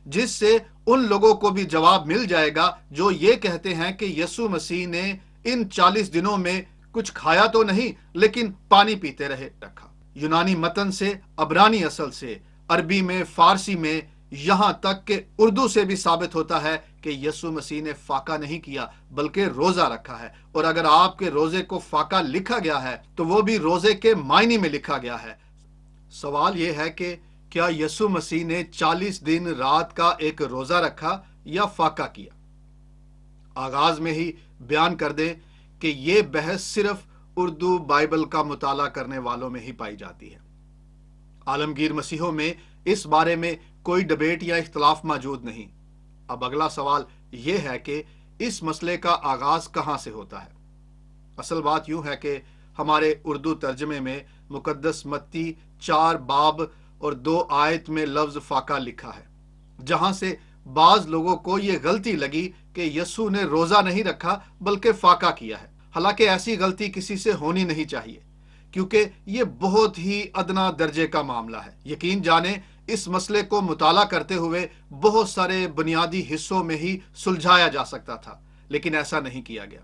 जिससे उन लोगों को भी जवाब मिल जाएगा जो ये कहते हैं कि यीशु मसीह ने इन 40 दिनों में कुछ खाया तो नहीं लेकिन पानी पीते रहे रखा। यूनानी मतन से, अबरानी असल से, अरबी में, फारसी में, यहां तक कि उर्दू से भी साबित होता है कि यीशु मसीह ने फाका नहीं किया बल्कि रोजा रखा है। और अगर आपके रोजे को फाका लिखा गया है तो वो भी रोजे के मायने में लिखा गया है। सवाल यह है कि क्या यीशु मसीह ने 40 दिन रात का एक रोजा रखा या फाका किया? आगाज में ही बयान कर दें कि यह बहस सिर्फ उर्दू बाइबल का मुताला करने वालों में ही पाई जाती है। आलमगीर मसीहों में इस बारे में कोई डिबेट या इख्तलाफ मौजूद नहीं। अब अगला सवाल यह है कि इस मसले का आगाज कहां से होता है। असल बात यूं है कि हमारे उर्दू तर्जमे में मुकद्दस मत्ती 4 बाब और 2 आयत में लफ्ज फाका लिखा है, जहां से बाज लोगों को यह गलती लगी कि यीशु ने रोजा नहीं रखा बल्कि फाका किया है। हालांकि ऐसी गलती किसी से होनी नहीं चाहिए, क्योंकि यह बहुत ही अदना दर्जे का मामला है। यकीन जाने इस मसले को मुताला करते हुए बहुत सारे बुनियादी हिस्सों में ही सुलझाया जा सकता था, लेकिन ऐसा नहीं किया गया,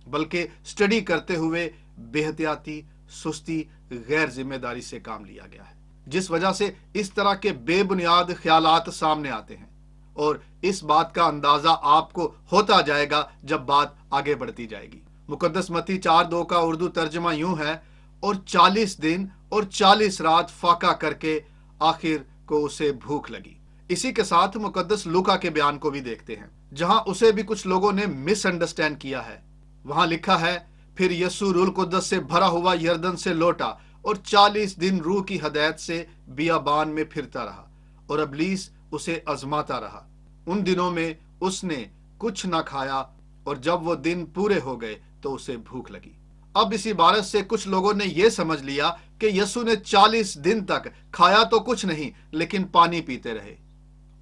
बल्कि स्टडी करते हुए बेहतियाती, सुस्ती, गैर जिम्मेदारी से काम लिया गया है, जिस वजह से इस तरह के बेबुनियाद ख्यालात सामने आते हैं। और इस बात का अंदाजा आपको होता जाएगा जब बात आगे बढ़ती जाएगी। मुकद्दस मत्ती 4:2 का उर्दू तर्जमा यूं है, और 40 दिन और 40 रात फाका करके आखिर को उसे भूख लगी। इसी के साथ मुकद्दस लूका के बयान को भी देखते हैं, जहां उसे भी कुछ लोगों ने मिसअंडरस्टैंड किया है। वहां लिखा है, फिर यीशु रूह कुद्दस से भरा हुआ यरदन से लौटा और 40 दिन रूह की हदायत से बियाबान में फिरता रहा और अबलीस उसे आजमाता रहा। उन दिनों में उसने कुछ ना खाया और जब वो दिन पूरे हो गए तो उसे भूख लगी। अब इस इबारत से कुछ लोगों ने यह समझ लिया कि यीशु ने 40 दिन तक खाया तो कुछ नहीं लेकिन पानी पीते रहे,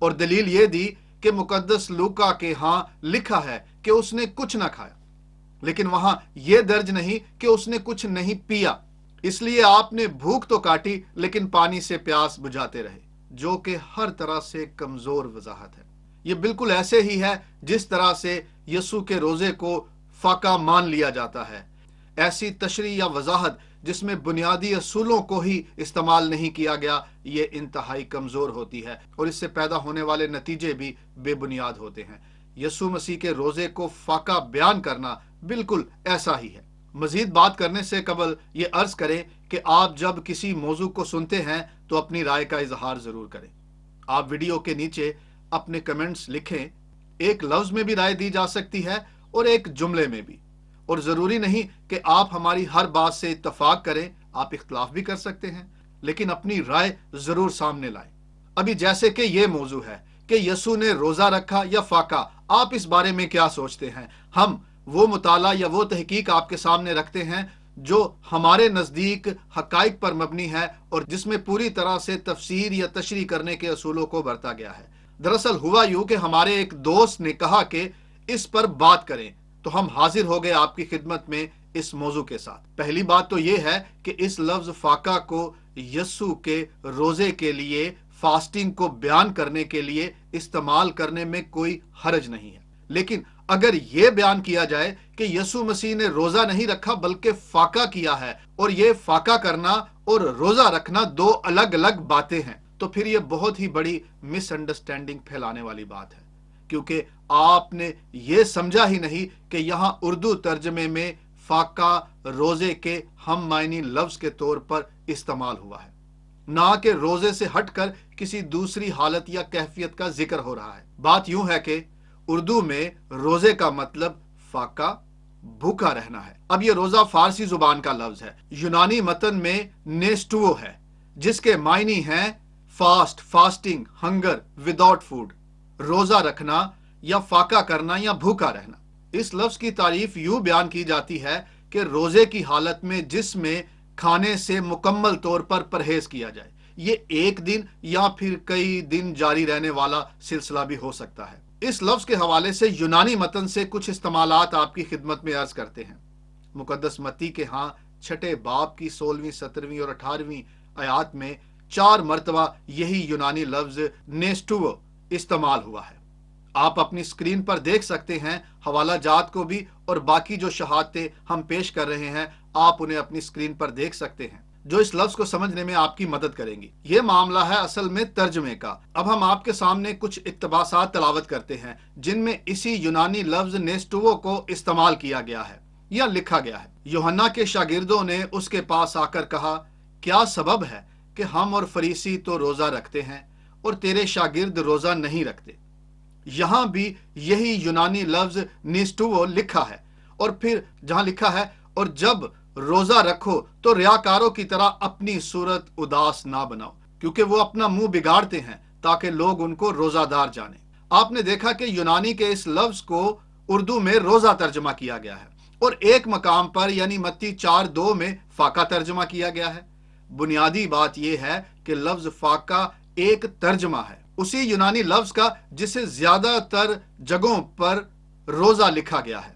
और दलील यह दी कि मुकद्दस लूका के हां लिखा है कि उसने कुछ ना खाया, लेकिन वहां यह दर्ज नहीं कि उसने कुछ नहीं पिया। इसलिए आपने भूख तो काटी लेकिन पानी से प्यास बुझाते रहे, जो कि हर तरह से कमजोर वजाहत है। यह बिल्कुल ऐसे ही है जिस तरह से यीशु के रोजे को फाका मान लिया जाता है। ऐसी तशरीह या वजाहत जिसमें बुनियादी असूलों को ही इस्तेमाल नहीं किया गया, ये इंतहाई कमजोर होती है और इससे पैदा होने वाले नतीजे भी बेबुनियाद होते हैं। यीशु मसीह के रोजे को फाका बयान करना बिल्कुल ऐसा ही है। मजीद बात करने से कबल ये अर्ज करें कि आप जब किसी मौजू को सुनते हैं तो अपनी राय का इजहार जरूर करें। आप वीडियो के नीचे अपने कमेंट्स लिखें। एक लफ्ज में भी राय दी जा सकती है और एक जुमले में भी, और जरूरी नहीं कि आप हमारी हर बात से इत्तफाक करें। आप इख्तलाफ भी कर सकते हैं, लेकिन अपनी राय जरूर सामने लाएं। अभी जैसे कि ये मौजू है कि यीशु ने रोजा रखा या फाका, आप इस बारे में क्या सोचते हैं? हम वो मुताला या वो तहकीक आपके सामने रखते हैं जो हमारे नजदीक हकाइक पर मबनी है और जिसमें पूरी तरह से तफसीर या तशरीह करने के असूलों को बरता गया है। दरअसल हुआ यूं कि हमारे एक दोस्त ने कहा कि इस पर बात करें, तो हम हाजिर हो गए आपकी खिदमत में इस मौजू के साथ। पहली बात तो यह है कि इस लफ्ज फाका को यीशु के रोजे के लिए, फास्टिंग को बयान करने के लिए इस्तेमाल करने में कोई हर्ज नहीं है। लेकिन अगर यह बयान किया जाए कि यीशु मसीह ने रोजा नहीं रखा बल्कि फाका किया है, और यह फाका करना और रोजा रखना दो अलग अलग बातें हैं, तो फिर यह बहुत ही बड़ी मिसअंडरस्टैंडिंग फैलाने वाली बात है, क्योंकि आपने ये समझा ही नहीं कि यहां उर्दू तर्जमे में फाका रोजे के हम मायनी लफ्ज के तौर पर इस्तेमाल हुआ है, ना कि रोजे से हटकर किसी दूसरी हालत या कैफियत का जिक्र हो रहा है। बात यूं है कि उर्दू में रोजे का मतलब फाका, भूखा रहना है। अब यह रोजा फारसी जुबान का लफ्ज है। यूनानी मतन में नेस्टुओ है, जिसके मायनी हैं fast, fasting, hunger, without food, रोजा रखना या फाका करना या भूखा रहना। इस लफ्ज की तारीफ यूं बयान की जाती है कि रोजे की हालत में जिसमें खाने से मुकम्मल तौर पर परहेज किया जाए। ये एक दिन या फिर कई दिन जारी रहने वाला सिलसिला भी हो सकता है। इस लफ्ज के हवाले से यूनानी मतन से कुछ इस्तेमालात आपकी खिदमत में अर्ज करते हैं। मुकद्दस मत्ती के हां 6 बाब की 16वीं, 17वीं और 18वीं आयात में 4 मरतबा यही यूनानी लफ्ज नेस्टुओ इस्तेमाल हुआ है। आप अपनी स्क्रीन पर देख सकते हैं हवाला जात को भी, और बाकी जो शहादतें हम पेश कर रहे हैं आप उन्हें अपनी स्क्रीन पर देख सकते हैं, जो इस लफ्ज को समझने में आपकी मदद करेंगी। ये मामला है असल में तर्जमे का। अब हम आपके सामने कुछ इक्तबासात तलावत करते हैं जिनमें इसी यूनानी लफ्ज नेस्टुवो को इस्तेमाल किया गया है या लिखा गया है। यूहन्ना के शागिर्दों ने उसके पास आकर कहा, क्या सबब है कि हम और फरीसी तो रोजा रखते हैं और तेरे शागिर्द रोजा नहीं रखते? यहां भी यही यूनानी लफ्ज निस्टुवो लिखा है, और फिर जहां लिखा है, और जब रोजा रखो तो रियाकारों की तरह अपनी सूरत उदास ना बनाओ, क्योंकि वो अपना मुंह बिगाड़ते हैं ताकि लोग उनको रोजादार जाने। आपने देखा कि यूनानी के इस लफ्ज को उर्दू में रोजा तर्जमा किया गया है, और एक मकाम पर यानी मत्ती 4:2 में फाका तर्जमा किया गया है। बुनियादी बात यह है कि लफ्ज फाका एक तर्जमा है उसी यूनानी लफ्ज का जिसे ज्यादातर जगहों पर रोजा लिखा गया है।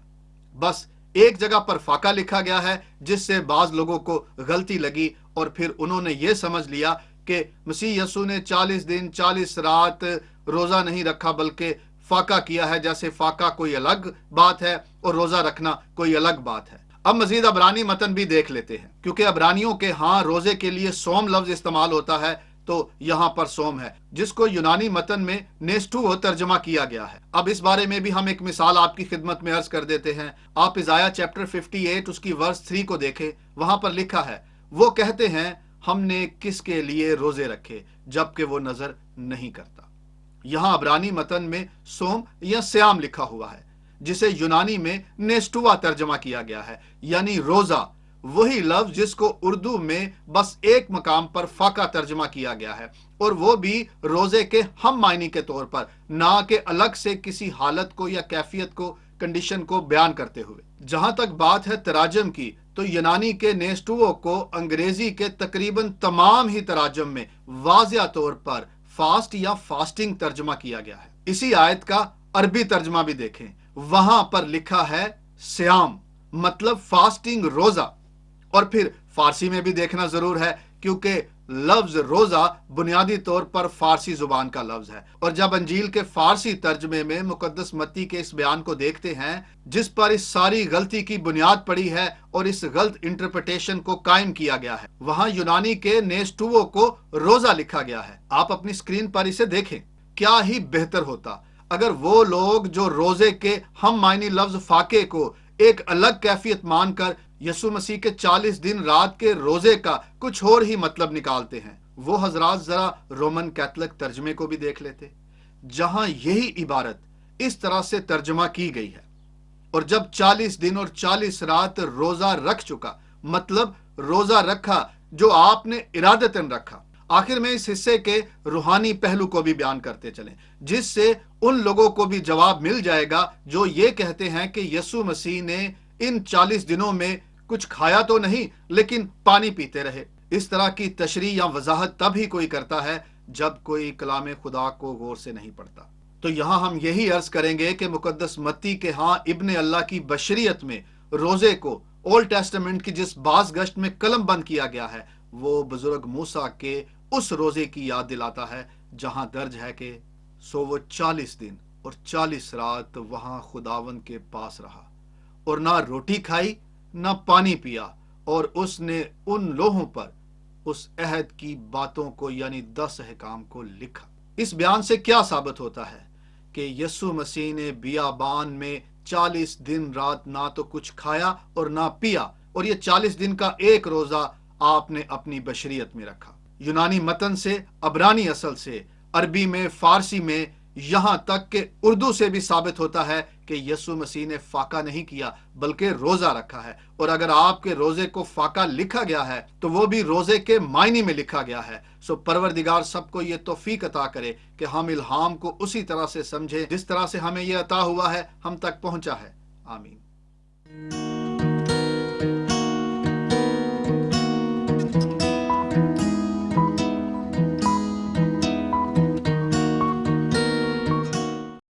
बस एक जगह पर फाका लिखा गया है, जिससे बाज लोगों को गलती लगी और फिर उन्होंने ये समझ लिया कि मसीह यसू ने 40 दिन 40 रात रोजा नहीं रखा बल्कि फाका किया है, जैसे फाका कोई अलग बात है और रोजा रखना कोई अलग बात है। अब मजीद अबरानी मतन भी देख लेते हैं, क्योंकि अबरानियों के यहाँ रोजे के लिए सोम लफ्ज इस्तेमाल होता है, तो यहाँ पर सोम है जिसको यूनानी मतन में नेस्टुवो तर्जमा किया गया है। अब इस बारे में भी हम एक मिसाल आपकी खिदमत में अर्ज कर देते हैं। आप इज़ाया चैप्टर 58 उसकी वर्स 3 को देखें। वहां पर लिखा है, वो कहते हैं हमने किसके लिए रोजे रखे जबकि वो नजर नहीं करता। यहाँ अबरानी मतन में सोम या स्याम लिखा हुआ है, जिसे यूनानी में नेस्टुवा तर्जमा किया गया है, यानी रोजा। वही लफ्ज जिसको उर्दू में बस एक मकाम पर फाका तर्जमा किया गया है, और वो भी रोजे के हम मायने के तौर पर, ना कि अलग से किसी हालत को या कैफियत को, कंडीशन को बयान करते हुए। जहां तक बात है तराजम की, तो यूनानी के नेस्टुवो को अंग्रेजी के तकरीबन तमाम ही तराजम में वाज़िया तौर पर फास्ट या फास्टिंग तर्जमा किया गया है। इसी आयत का अरबी तर्जमा भी देखें, वहां पर लिखा है स्याम, मतलब फास्टिंग, रोजा। और फिर फारसी में भी देखना जरूर है, क्योंकि लफ्ज रोजा बुनियादी तौर पर फारसी जुबान का लफ्ज है। और जब अंजील के फारसी तर्जमे में मुकद्दस मत्ती के इस बयान को देखते हैं जिस पर इस सारी गलती की बुनियाद पड़ी है और इस गलत इंटरप्रिटेशन को कायम किया गया है, वहां यूनानी के नेस्टुवो को रोजा लिखा गया है। आप अपनी स्क्रीन पर इसे देखें। क्या ही बेहतर होता अगर वो लोग जो रोजे के हम मायनी लफ्ज फाके को एक अलग कैफियत मानकर यसु मसीह के 40 दिन रात के रोजे का कुछ और ही मतलब निकालते हैं, वो हजरात जरा रोमन कैथोलिक तर्जमे को भी देख लेते, जहां यही इबारत इस तरह से तर्जमा की गई है। और जब 40 दिन और 40 रात रोजा रख चुका, मतलब रोजा रखा जो आपने इरादतन रखा। आखिर में इस हिस्से के रूहानी पहलू को भी बयान करते चलें, जिससे उन लोगों को भी जवाब मिल जाएगा जो ये कहते हैं कि यसु मसीह ने इन 40 दिनों में कुछ खाया तो नहीं लेकिन पानी पीते रहे। इस तरह की तशरीह या वजाहत तब ही कोई करता है जब कोई कलाम खुदा को गौर से नहीं पढ़ता। तो यहां हम यही अर्ज करेंगे कि मुकद्दस मत्ती के यहाँ इब्ने अल्लाह की बशरियत में रोजे को ओल्ड टेस्टामेंट की जिस बाज गश्त में कलम बंद किया गया है, वो बुजुर्ग मूसा के उस रोजे की याद दिलाता है जहां दर्ज है कि सो वो 40 दिन और 40 रात वहां खुदावन के पास रहा और ना रोटी खाई ना पानी पिया, और उसने उन लोहों पर उस अहद की बातों को यानी 10 अहकाम को लिखा। इस बयान से क्या साबित होता है कि यसु मसीह ने बियाबान में 40 दिन रात ना तो कुछ खाया और ना पिया, और ये 40 दिन का एक रोजा आपने अपनी बशरियत में रखा। यूनानी मतन से, अबरानी असल से, अरबी में, फारसी में, यहां तक कि उर्दू से भी साबित होता है कि यसु मसीह ने फाका नहीं किया बल्कि रोजा रखा है। और अगर आपके रोजे को फाका लिखा गया है तो वो भी रोजे के मायने में लिखा गया है। सो परवरदिगार सबको ये तौफीक अता करे कि हम इल्हाम को उसी तरह से समझे जिस तरह से हमें यह अता हुआ है, हम तक पहुंचा है। आमीन।